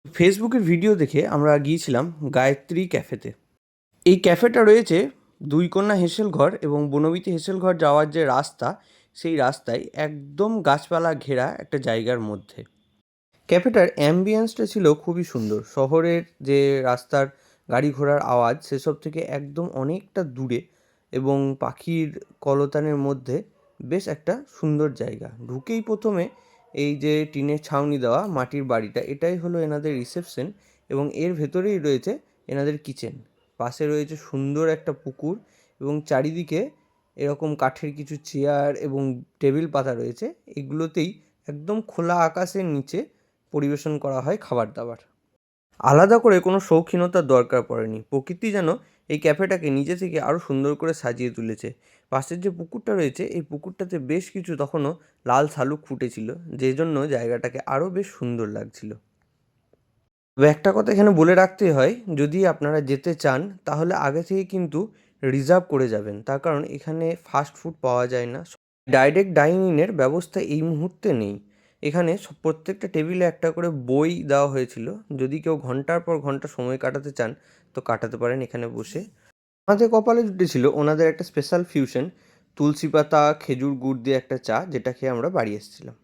ফেসবুকের ভিডিও দেখে আমরা গিয়েছিলাম গায়ত্রী ক্যাফেতে। এই ক্যাফেটা রয়েছে দুইকন্যা হেসেলঘর এবং বনবিথী হেসেলঘর যাওয়ার যে রাস্তা, সেই রাস্তায় একদম গাছপালা ঘেরা একটা জায়গার মধ্যে। ক্যাফেটার অ্যাম্বিয়েন্সটা ছিল খুবই সুন্দর। শহরের যে রাস্তার গাড়ি ঘোড়ার আওয়াজ সেসব থেকে একদম অনেকটা দূরে এবং পাখির কলতানের মধ্যে বেশ একটা সুন্দর জায়গা। ঢুকেই প্রথমে এই যে টিনের ছাউনি দেওয়া মাটির বাড়িটা, এটাই হলো এনাদের রিসেপশন এবং এর ভেতরেই রয়েছে এনাদের কিচেন। পাশে রয়েছে সুন্দর একটা পুকুর এবং চারিদিকে এরকম কাঠের কিছু চেয়ার এবং টেবিল পাতা রয়েছে। এগুলোতেই একদম খোলা আকাশের নিচে পরিবেশন করা হয় খাবার দাবার। আলাদা করে কোনো শৌখিনতার দরকার পড়েনি। প্রকৃতি যেন এই ক্যাফেটাকে নিজে থেকে আরও সুন্দর করে সাজিয়ে তুলেছে। পাশের যে পুকুরটা রয়েছে, এই পুকুরটাতে বেশ কিছু তখনও লাল শালুক ফুটেছিল, যে জন্য জায়গাটাকে আরও বেশ সুন্দর লাগছিল। তবে একটা কথা এখানে বলে রাখতেই হয়, যদি আপনারা যেতে চান তাহলে আগে থেকে কিন্তু রিজার্ভ করে যাবেন। তার কারণ এখানে ফাস্ট ফুড পাওয়া যায় না। ডাইরেক্ট ডাইনিংয়ের ব্যবস্থা এই মুহূর্তে নেই। এখানে প্রত্যেকটা টেবিলে একটা করে বই দেওয়া হয়েছিল। যদি কেউ ঘন্টার পর ঘন্টা সময় কাটাতে চান তো কাটাতে পারেন এখানে বসে। আমাদের কপালে জুটেছিল ওনাদের একটা স্পেশাল ফিউশন তুলসী পাতা খেজুর গুড় দিয়ে একটা চা, যেটা খেয়ে আমরা বাড়ি এসেছিলাম।